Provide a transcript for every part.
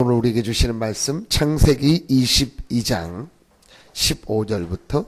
오늘 우리에게 주시는 말씀 창세기 22장 15절부터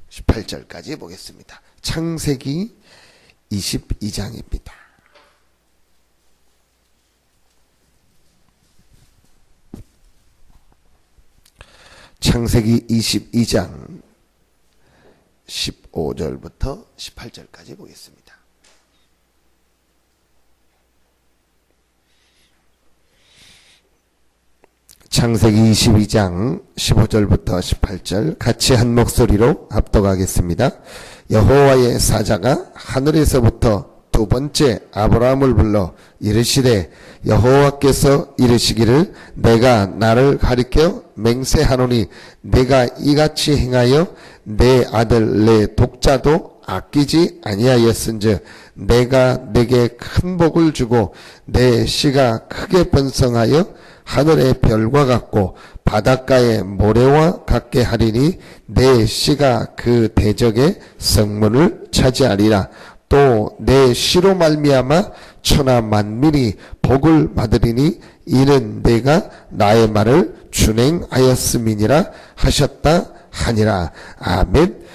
18절까지 보겠습니다. 창세기 22장입니다. 창세기 22장 15절부터 18절까지 보겠습니다. 창세기 22장 15절부터 18절 같이 한 목소리로 합독하겠습니다. 여호와의 사자가 하늘에서부터 두 번째 아브라함을 불러 이르시되 여호와께서 이르시기를 내가 나를 가리켜 맹세하노니 내가 이같이 행하여 내 아들 내 독자도 아끼지 아니하였은즉 내가 내게 큰 복을 주고 내 씨가 크게 번성하여 하늘의 별과 같고 바닷가의 모래와 같게 하리니 내 씨가 그 대적의 성문을 차지하리라. 또 내 씨로 말미암아 천하 만민이 복을 받으리니 이는 내가 나의 말을 준행하였음이니라 하셨다 하니라. 아멘.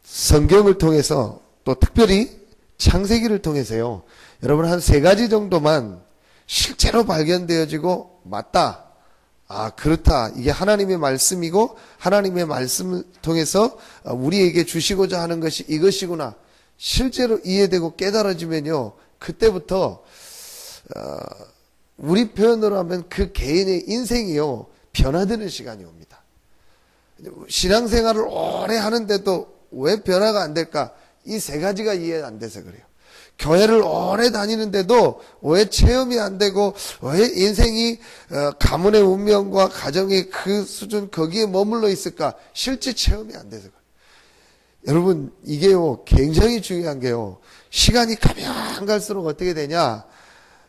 성경을 통해서 또 특별히 창세기를 통해서요, 여러분 한 세 가지 정도만 실제로 발견되어지고 맞다, 그렇다, 이게 하나님의 말씀이고 하나님의 말씀을 통해서 우리에게 주시고자 하는 것이 이것이구나 실제로 이해되고 깨달아지면요, 그때부터 우리 표현으로 하면 그 개인의 인생이요 변화되는 시간이 옵니다. 신앙생활을 오래 하는데도 왜 변화가 안 될까? 이 세 가지가 이해 안 돼서 그래요. 교회를 오래 다니는데도 왜 체험이 안 되고 왜 인생이 가문의 운명과 가정의 그 수준 거기에 머물러 있을까? 실제 체험이 안 돼서 그래요. 여러분 이게요 굉장히 중요한 게요, 시간이 가면 갈수록 어떻게 되냐,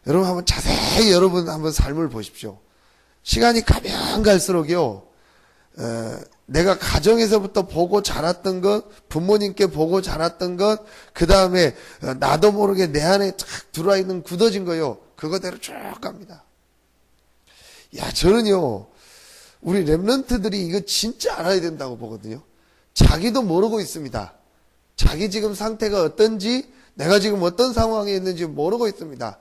여러분 한번 자세히 여러분 한번 삶을 보십시오. 시간이 가면 갈수록요 내가 가정에서부터 보고 자랐던 것, 부모님께 보고 자랐던 것, 그 다음에 나도 모르게 내 안에 쫙 들어와 있는 굳어진 거요, 그거대로 쭉 갑니다. 저는요 우리 랩런트들이 이거 진짜 알아야 된다고 보거든요. 자기도 모르고 있습니다. 자기 지금 상태가 어떤지, 내가 지금 어떤 상황에 있는지 모르고 있습니다.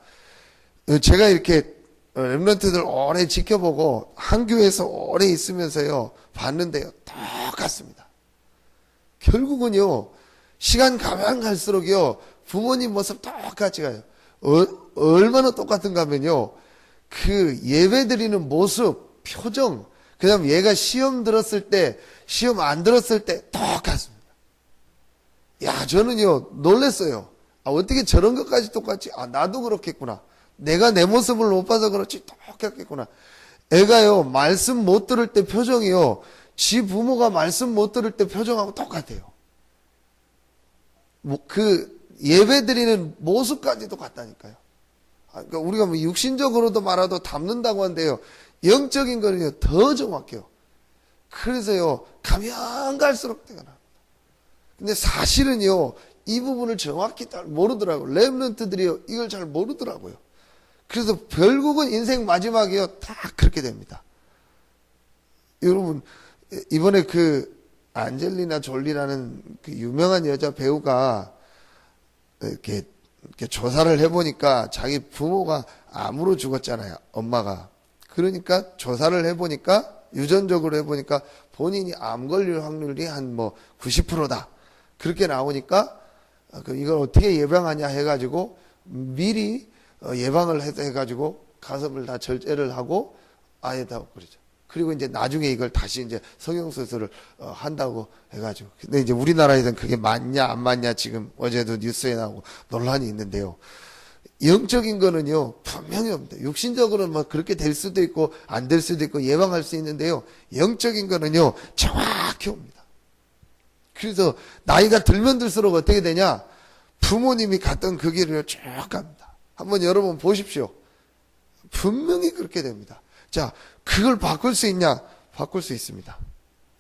제가 이렇게 랩런트들 오래 지켜보고 한 교회에서 오래 있으면서요 봤는데요, 똑같습니다. 결국은요 시간 가면 갈수록요 부모님 모습 똑같이 가요. 얼마나 똑같은가 하면요, 그 예배 드리는 모습, 표정, 그 다음 얘가 시험 들었을 때, 시험 안 들었을 때 똑같습니다. 저는요 놀랬어요. 어떻게 저런 것까지 똑같지? 나도 그렇겠구나. 내가 내 모습을 못 봐서 그렇지 똑같겠구나. 애가요 말씀 못 들을 때 표정이요 지 부모가 말씀 못 들을 때 표정하고 똑같아요. 그 예배 드리는 모습까지도 같다니까요. 그러니까 우리가 뭐 육신적으로도 말아도 닮는다고 한데요, 영적인 거는요 더 정확해요. 그래서요 가면 갈수록 때가 납니다. 근데 사실은요 이 부분을 정확히 잘 모르더라고요. 랩런트들이요 이걸 잘 모르더라고요. 그래서 결국은 인생 마지막이요 다 그렇게 됩니다. 여러분 이번에 그 안젤리나 졸리라는 그 유명한 여자 배우가 이렇게 조사를 해보니까 자기 부모가 암으로 죽었잖아요, 엄마가. 그러니까 조사를 해보니까, 유전적으로 해보니까 본인이 암 걸릴 확률이 한 90%다 그렇게 나오니까 이걸 어떻게 예방하냐 해가지고 미리 예방을 해가지고 가슴을 다 절제를 하고 아예다 그러죠. 그리고 이제 나중에 이걸 다시 이제 성형수술을 한다고 해가지고. 근데 이제 우리나라에서는 그게 맞냐 안 맞냐 지금 어제도 뉴스에 나오고 논란이 있는데요. 영적인 거는요 분명히 없습니다. 육신적으로는 뭐 그렇게 될 수도 있고 안 될 수도 있고 예방할 수 있는데요, 영적인 거는요 정확히 옵니다. 그래서 나이가 들면 들수록 어떻게 되냐, 부모님이 갔던 그 길을 쭉 갑니다. 한번 여러분 보십시오. 분명히 그렇게 됩니다. 자, 그걸 바꿀 수 있냐? 바꿀 수 있습니다.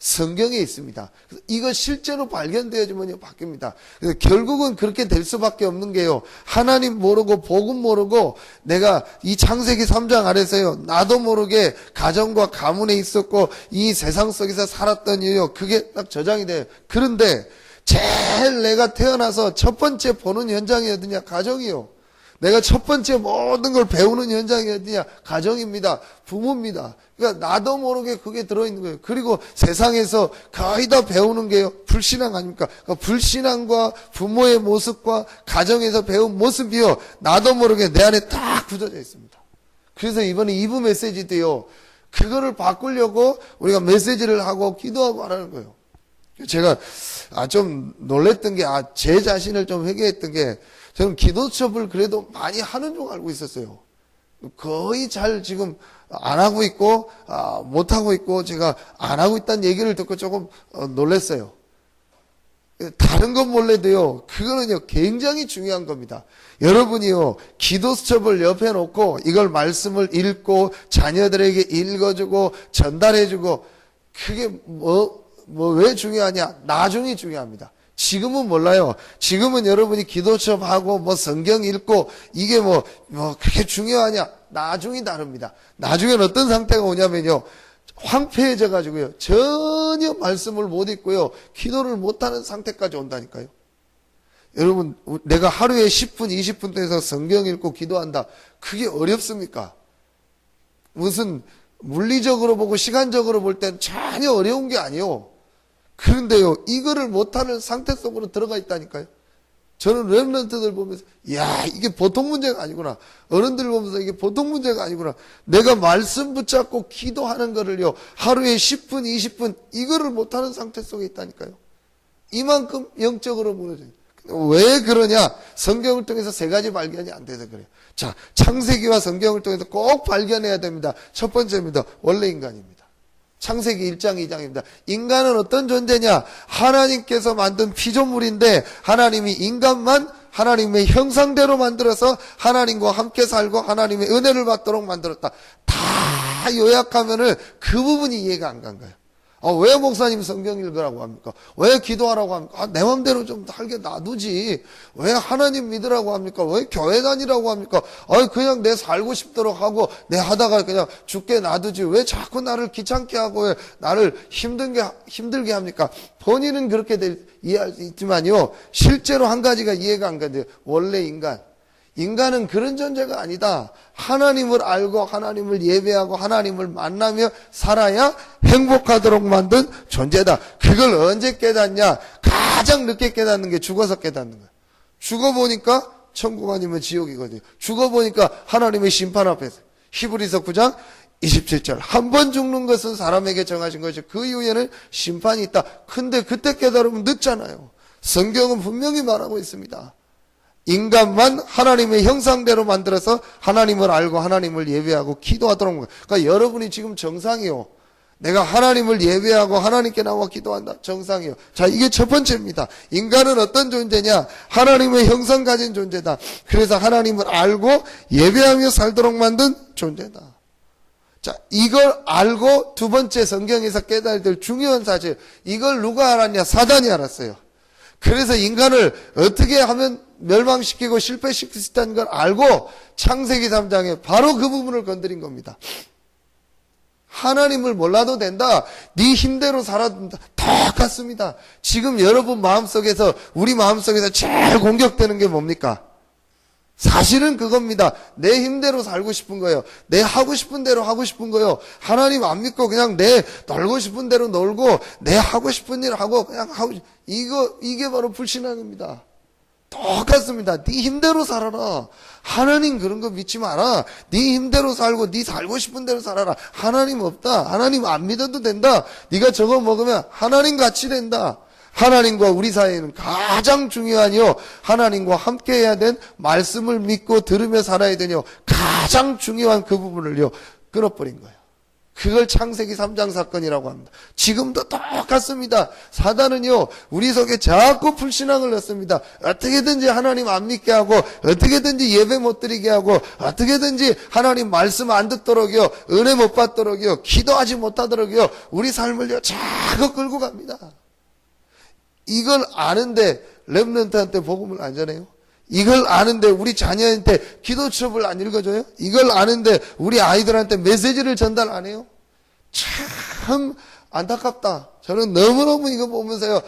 성경에 있습니다. 이거 실제로 발견되어지면 바뀝니다. 그래서 결국은 그렇게 될 수밖에 없는 게요. 하나님 모르고 복음 모르고 내가 이 창세기 3장 아래서요. 나도 모르게 가정과 가문에 있었고 이 세상 속에서 살았던 이유요. 그게 딱 저장이 돼요. 그런데 제일 내가 태어나서 첫 번째 보는 현장이 어디냐? 가정이요. 내가 첫 번째 모든 걸 배우는 현장이 어디냐? 가정입니다. 부모입니다. 그러니까 나도 모르게 그게 들어있는 거예요. 그리고 세상에서 거의 다 배우는 게요. 불신앙 아닙니까? 그러니까 불신앙과 부모의 모습과 가정에서 배운 모습이요. 나도 모르게 내 안에 딱 굳어져 있습니다. 그래서 이번에 2부 메시지 때요. 그거를 바꾸려고 우리가 메시지를 하고 기도하고 하라는 거예요. 제가 좀 놀랬던 게 제 자신을 좀 회개했던 게 저는 기도 수업을 그래도 많이 하는 줄 알고 있었어요. 거의 잘 지금 안 하고 있고 못 하고 있고 제가 안 하고 있다는 얘기를 듣고 조금 놀랐어요. 다른 건 몰라도요. 그거는요 굉장히 중요한 겁니다. 여러분이요 기도 수첩을 옆에 놓고 이걸 말씀을 읽고 자녀들에게 읽어주고 전달해주고 그게 왜 중요하냐? 나중이 중요합니다. 지금은 몰라요. 지금은 여러분이 기도 수업하고 성경 읽고 이게 그렇게 중요하냐? 나중이 다릅니다. 나중엔 어떤 상태가 오냐면요. 황폐해져 가지고요. 전혀 말씀을 못 읽고요. 기도를 못하는 상태까지 온다니까요. 여러분 내가 하루에 10분 20분 돼서 성경 읽고 기도한다. 그게 어렵습니까? 무슨 물리적으로 보고 시간적으로 볼 땐 전혀 어려운 게 아니에요. 그런데요, 이거를 못하는 상태 속으로 들어가 있다니까요. 저는 렘넌트들 보면서, 이게 보통 문제가 아니구나. 어른들 보면서 이게 보통 문제가 아니구나. 내가 말씀 붙잡고 기도하는 거를요, 하루에 10분, 20분, 이거를 못하는 상태 속에 있다니까요. 이만큼 영적으로 무너져요. 왜 그러냐? 성경을 통해서 세 가지 발견이 안 돼서 그래요. 자, 창세기와 성경을 통해서 꼭 발견해야 됩니다. 첫 번째입니다. 원래 인간입니다. 창세기 1장 2장입니다. 인간은 어떤 존재냐? 하나님께서 만든 피조물인데 하나님이 인간만 하나님의 형상대로 만들어서 하나님과 함께 살고 하나님의 은혜를 받도록 만들었다. 다 요약하면은 그 부분이 이해가 안 간 거예요. 왜 목사님 성경 읽으라고 합니까? 왜 기도하라고 합니까? 내 맘대로 좀 살게 놔두지. 왜 하나님 믿으라고 합니까? 왜 교회 다니라고 합니까? 그냥 내 살고 싶도록 하고 내 하다가 그냥 죽게 놔두지. 왜 자꾸 나를 귀찮게 하고 왜 나를 힘들게 합니까? 본인은 그렇게 이해할 수 있지만요. 실제로 한 가지가 이해가 안 가는데 원래 인간은 그런 존재가 아니다. 하나님을 알고 하나님을 예배하고 하나님을 만나며 살아야 행복하도록 만든 존재다. 그걸 언제 깨닫냐? 가장 늦게 깨닫는 게 죽어서 깨닫는 거야. 죽어보니까 천국 아니면 지옥이거든요. 죽어보니까 하나님의 심판 앞에서. 히브리서 9장 27절. 한 번 죽는 것은 사람에게 정하신 것이죠. 그 이후에는 심판이 있다. 근데 그때 깨달으면 늦잖아요. 성경은 분명히 말하고 있습니다. 인간만 하나님의 형상대로 만들어서 하나님을 알고 하나님을 예배하고 기도하도록 하는 거예요. 그러니까 여러분이 지금 정상이요. 내가 하나님을 예배하고 하나님께 나와 기도한다. 정상이요. 자, 이게 첫 번째입니다. 인간은 어떤 존재냐? 하나님의 형상 가진 존재다. 그래서 하나님을 알고 예배하며 살도록 만든 존재다. 자, 이걸 알고 두 번째 성경에서 깨달아야 될 중요한 사실. 이걸 누가 알았냐? 사단이 알았어요. 그래서 인간을 어떻게 하면 멸망시키고 실패시킬 수 있다는 걸 알고 창세기 3장에 바로 그 부분을 건드린 겁니다. 하나님을 몰라도 된다. 네 힘대로 살아도 된다. 똑같습니다. 지금 여러분 마음속에서 우리 마음속에서 제일 공격되는 게 뭡니까? 사실은 그겁니다. 내 힘대로 살고 싶은 거예요. 내 하고 싶은 대로 하고 싶은 거예요. 하나님 안 믿고 그냥 내 놀고 싶은 대로 놀고 내 하고 싶은 일 하고 그냥 하고 이게 바로 불신앙입니다. 똑같습니다. 네 힘대로 살아라. 하나님 그런 거 믿지 마라. 네 힘대로 살고 네 살고 싶은 대로 살아라. 하나님 없다. 하나님 안 믿어도 된다. 네가 저거 먹으면 하나님 같이 된다. 하나님과 우리 사이에는 가장 중요한요. 하나님과 함께 해야 된 말씀을 믿고 들으며 살아야 되뇨. 가장 중요한 그 부분을요. 끊어버린 거예요. 그걸 창세기 3장 사건이라고 합니다. 지금도 똑같습니다. 사단은요, 우리 속에 자꾸 불신앙을 넣습니다. 어떻게든지 하나님 안 믿게 하고, 어떻게든지 예배 못 드리게 하고, 어떻게든지 하나님 말씀 안 듣도록요, 은혜 못 받도록요, 기도하지 못하도록요, 우리 삶을요, 자꾸 끌고 갑니다. 이걸 아는데, 렘넌트한테 복음을 안 전해요? 이걸 아는데 우리 자녀한테 기도첩을 안 읽어줘요? 이걸 아는데 우리 아이들한테 메시지를 전달 안 해요? 참 안타깝다. 저는 너무너무 이거 보면서요,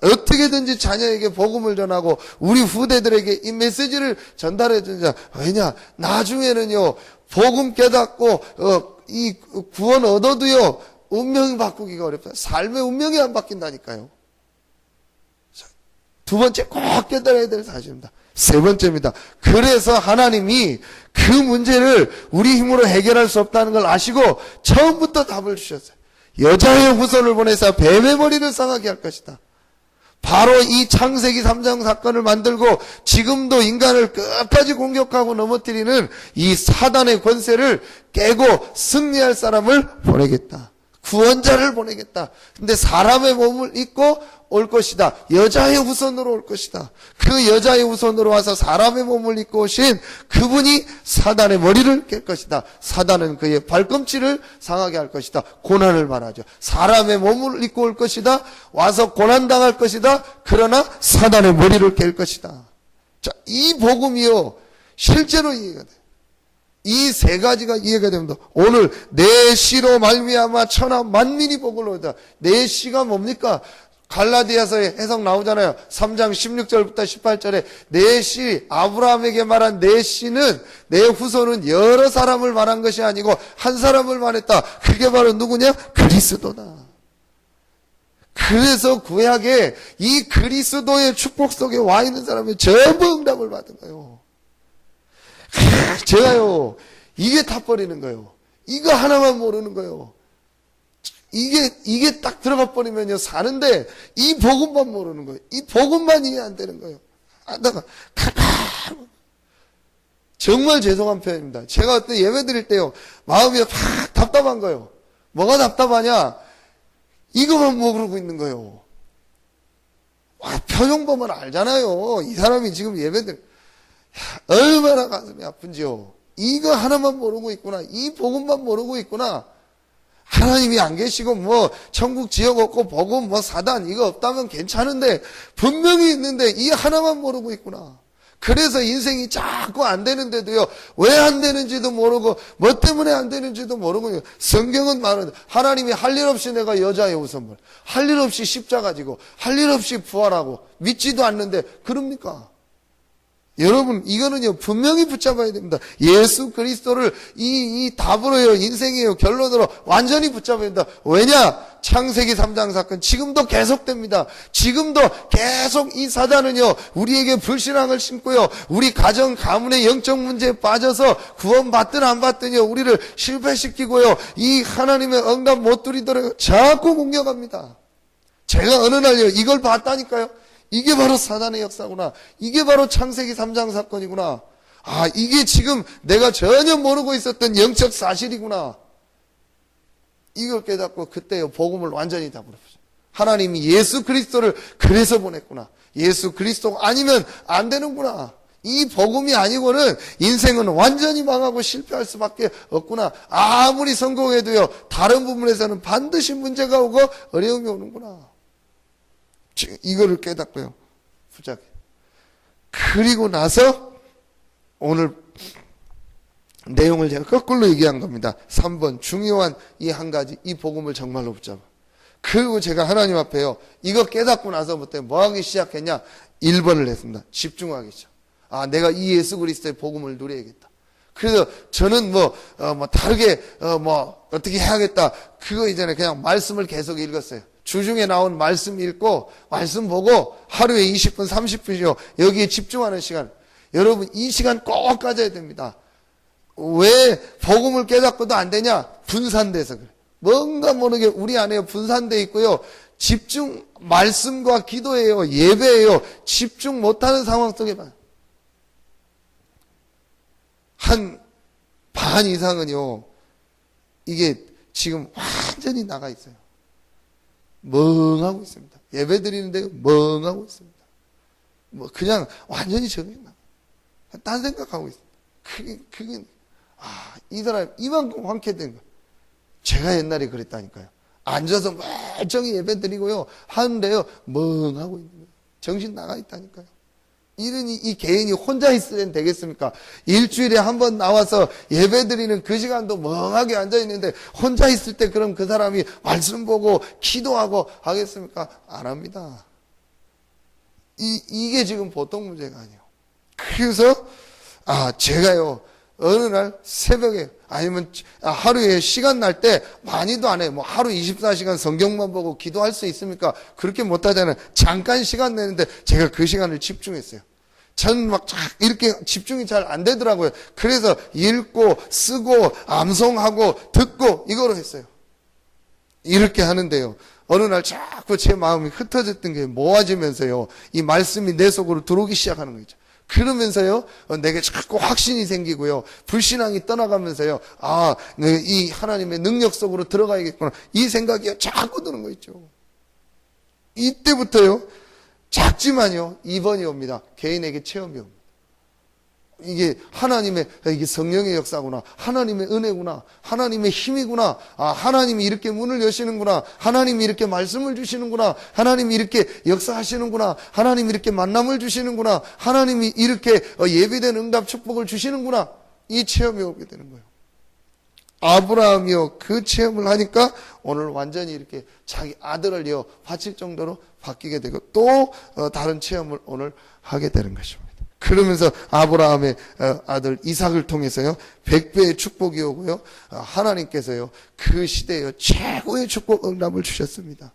어떻게든지 자녀에게 복음을 전하고 우리 후대들에게 이 메시지를 전달해 주자. 왜냐? 나중에는요, 복음 깨닫고 이 구원 얻어도요, 운명이 바꾸기가 어렵다. 삶의 운명이 안 바뀐다니까요. 두 번째 꼭 깨달아야 될 사실입니다. 세 번째입니다. 그래서 하나님이 그 문제를 우리 힘으로 해결할 수 없다는 걸 아시고 처음부터 답을 주셨어요. 여자의 후손을 보내서 뱀의 머리를 상하게 할 것이다. 바로 이 창세기 3장 사건을 만들고 지금도 인간을 끝까지 공격하고 넘어뜨리는 이 사단의 권세를 깨고 승리할 사람을 보내겠다. 구원자를 보내겠다. 근데 사람의 몸을 입고 올 것이다. 여자의 후손으로 올 것이다. 그 여자의 후손으로 와서 사람의 몸을 입고 오신 그분이 사단의 머리를 깰 것이다. 사단은 그의 발꿈치를 상하게 할 것이다. 고난을 말하죠. 사람의 몸을 입고 올 것이다. 와서 고난당할 것이다. 그러나 사단의 머리를 깰 것이다. 자, 이 복음이요, 실제로 이해가 돼요. 이 세 가지가 이해가 됩니다. 오늘 내 씨로 말미암아 천하 만민이 복을 얻다. 내 씨가 뭡니까? 갈라디아서의 해석 나오잖아요. 3장 16절부터 18절에 내 씨, 아브라함에게 말한 내 씨는, 내 후손은 여러 사람을 말한 것이 아니고 한 사람을 말했다. 그게 바로 누구냐? 그리스도다. 그래서 구약에 이 그리스도의 축복 속에 와 있는 사람이 전부 응답을 받은 거예요. 제가요, 이게 타버리는 거예요. 이거 하나만 모르는 거예요. 이게 딱 들어가 버리면요, 사는데, 이 복음만 모르는 거예요. 이 복음만 이해 안 되는 거예요. 정말 죄송한 표현입니다. 제가 어떤 예배 드릴 때요, 마음이 팍 답답한 거예요. 뭐가 답답하냐? 이것만 모르고 있는 거예요. 표정 보면 알잖아요. 이 사람이 지금 예배들, 얼마나 가슴이 아픈지요. 이거 하나만 모르고 있구나. 이 복음만 모르고 있구나. 하나님이 안 계시고 뭐 천국 지역 없고 복음 뭐 사단 이거 없다면 괜찮은데 분명히 있는데 이 하나만 모르고 있구나. 그래서 인생이 자꾸 안 되는데도요, 왜 안 되는지도 모르고 뭐 때문에 안 되는지도 모르고, 성경은 말하는 하나님이 할 일 없이 내가 여자의 후손을, 할 일 없이 십자가 지고, 할 일 없이 부활하고 믿지도 않는데 그럽니까? 여러분, 이거는요, 분명히 붙잡아야 됩니다. 예수 그리스도를 이 답으로요, 인생이에요, 결론으로 완전히 붙잡아야 된다. 왜냐? 창세기 3장 사건, 지금도 계속됩니다. 지금도 계속 이 사단은요, 우리에게 불신앙을 심고요, 우리 가정, 가문의 영적 문제에 빠져서 구원받든 안 받든요, 우리를 실패시키고요, 이 하나님의 응답 못 드리도록 자꾸 공격합니다. 제가 어느 날요, 이걸 봤다니까요. 이게 바로 사단의 역사구나. 이게 바로 창세기 3장 사건이구나. 아, 이게 지금 내가 전혀 모르고 있었던 영적 사실이구나. 이걸 깨닫고 그때요, 복음을 완전히 다 물어보죠. 하나님이 예수 그리스도를 그래서 보냈구나. 예수 그리스도가 아니면 안 되는구나. 이 복음이 아니고는 인생은 완전히 망하고 실패할 수밖에 없구나. 아무리 성공해도요, 다른 부분에서는 반드시 문제가 오고 어려움이 오는구나. 이거를 깨닫고요, 붙잡게. 그리고 나서 오늘 내용을 제가 거꾸로 얘기한 겁니다. 3번 중요한 이 한 가지, 이 복음을 정말로 붙잡아. 그리고 제가 하나님 앞에요, 이거 깨닫고 나서부터 뭐 하기 시작했냐? 1번을 했습니다. 집중하기죠. 아, 내가 이 예수 그리스도의 복음을 누려야겠다. 그래서 저는 다르게 어떻게 해야겠다. 그거 이전에 그냥 말씀을 계속 읽었어요. 주중에 나온 말씀 읽고 말씀 보고 하루에 20분 30분이요, 여기에 집중하는 시간. 여러분, 이 시간 꼭 가져야 됩니다. 왜 복음을 깨닫고도 안 되냐? 분산돼서 그래. 뭔가 모르게 우리 안에 분산돼 있고요, 집중, 말씀과 기도예요, 예배예요, 집중 못하는 상황 속에 한 반 이상은요, 이게 지금 완전히 나가 있어요. 멍하고 있습니다. 예배 드리는데 멍하고 있습니다. 뭐 그냥 완전히 정해나. 딴 생각하고 있습니다. 그게 이 사람이 이만큼 황폐된 거예요. 제가 옛날에 그랬다니까요. 앉아서 멀쩡히 예배 드리고요. 하는데요. 멍하고 있는 거예요. 정신 나가 있다니까요. 이러니 이 개인이 혼자 있으면 되겠습니까? 일주일에 한 번 나와서 예배 드리는 그 시간도 멍하게 앉아 있는데 혼자 있을 때 그럼 그 사람이 말씀 보고 기도하고 하겠습니까? 안 합니다. 이게 지금 보통 문제가 아니에요. 그래서 제가요 어느 날 새벽에 아니면 하루에 시간 날 때 많이도 안 해요. 뭐 하루 24시간 성경만 보고 기도할 수 있습니까? 그렇게 못 하잖아요. 잠깐 시간 내는데 제가 그 시간을 집중했어요. 전 막 이렇게 집중이 잘 안 되더라고요. 그래서 읽고 쓰고 암송하고 듣고 이거로 했어요. 이렇게 하는데요. 어느 날 자꾸 제 마음이 흩어졌던 게 모아지면서요. 이 말씀이 내 속으로 들어오기 시작하는 거죠. 그러면서요, 내게 자꾸 확신이 생기고요. 불신앙이 떠나가면서요. 이 하나님의 능력 속으로 들어가야겠구나. 이 생각이 자꾸 드는 거 있죠. 이때부터요. 작지만요. 2번이 옵니다. 개인에게 체험이 옵니다. 이게 이게 성령의 역사구나. 하나님의 은혜구나. 하나님의 힘이구나. 하나님이 이렇게 문을 여시는구나. 하나님이 이렇게 말씀을 주시는구나. 하나님이 이렇게 역사하시는구나. 하나님이 이렇게 만남을 주시는구나. 하나님이 이렇게 예비된 응답 축복을 주시는구나. 이 체험이 오게 되는 거예요. 아브라함이요. 그 체험을 하니까 오늘 완전히 이렇게 자기 아들을요. 바칠 정도로 바뀌게 되고 또 다른 체험을 오늘 하게 되는 것입니다. 그러면서 아브라함의 아들 이삭을 통해서요 100배의 축복이 오고요 하나님께서요 그 시대에 최고의 축복 응답을 주셨습니다.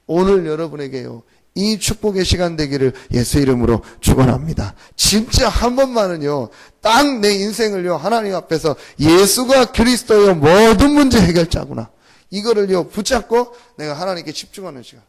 오늘 여러분에게요 이 축복의 시간 되기를 예수 이름으로 축원합니다. 진짜 한 번만은요 딱 내 인생을요 하나님 앞에서 예수가 그리스도의 모든 문제 해결자구나 이거를요 붙잡고 내가 하나님께 집중하는 시간,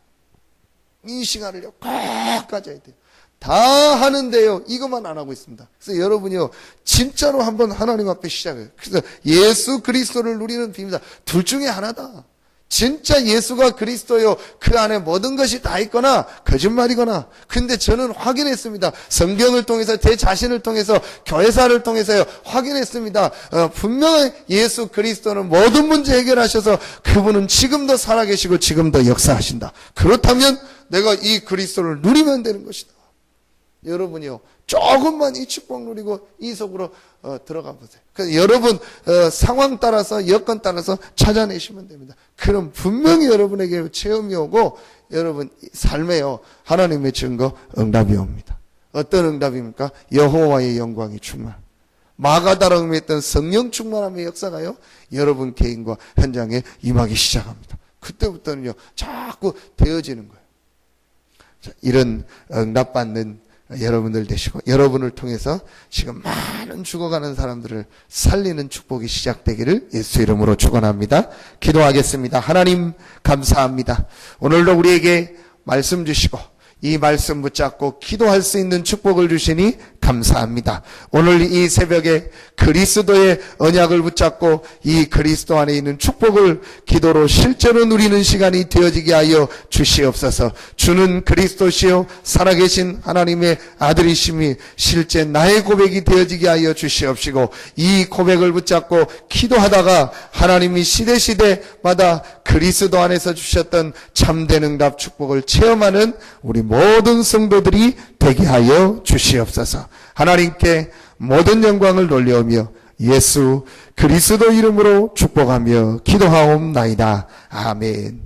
이 시간을요 꼭 가져야 돼요. 다 하는데요 이것만 안 하고 있습니다. 그래서 여러분이요 진짜로 한번 하나님 앞에 시작해요. 그래서 예수 그리스도를 누리는 비밀이다. 둘 중에 하나다. 진짜 예수가 그리스도요 그 안에 모든 것이 다 있거나 거짓말이거나. 근데 저는 확인했습니다. 성경을 통해서 제 자신을 통해서 교회사를 통해서요 확인했습니다. 분명히 예수 그리스도는 모든 문제 해결하셔서 그분은 지금도 살아계시고 지금도 역사하신다. 그렇다면 내가 이 그리스도를 누리면 되는 것이다. 여러분이요 조금만 이 축복 누리고 이 속으로 들어가 보세요. 그래서 여러분 상황 따라서 여건 따라서 찾아내시면 됩니다. 그럼 분명히 여러분에게 체험이 오고 여러분 삶에요 하나님의 증거 응답이 옵니다. 어떤 응답입니까? 여호와의 영광이 충만. 마가다락음에 있던 성령 충만함의 역사가요 여러분 개인과 현장에 임하기 시작합니다. 그때부터는요 자꾸 되어지는 거예요. 자, 이런 응답받는 여러분들 되시고 여러분을 통해서 지금 많은 죽어가는 사람들을 살리는 축복이 시작되기를 예수 이름으로 축원합니다. 기도하겠습니다. 하나님 감사합니다. 오늘도 우리에게 말씀 주시고 이 말씀 붙잡고 기도할 수 있는 축복을 주시니 감사합니다. 오늘 이 새벽에 그리스도의 언약을 붙잡고 이 그리스도 안에 있는 축복을 기도로 실제로 누리는 시간이 되어지게 하여 주시옵소서. 주는 그리스도시요 살아계신 하나님의 아들이심이 실제 나의 고백이 되어지게 하여 주시옵시고 이 고백을 붙잡고 기도하다가 하나님이 시대시대마다 그리스도 안에서 주셨던 참된 응답 축복을 체험하는 우리 모든 성도들이 되게 하여 주시옵소서. 하나님께 모든 영광을 돌려오며 예수 그리스도 이름으로 축복하며 기도하옵나이다. 아멘.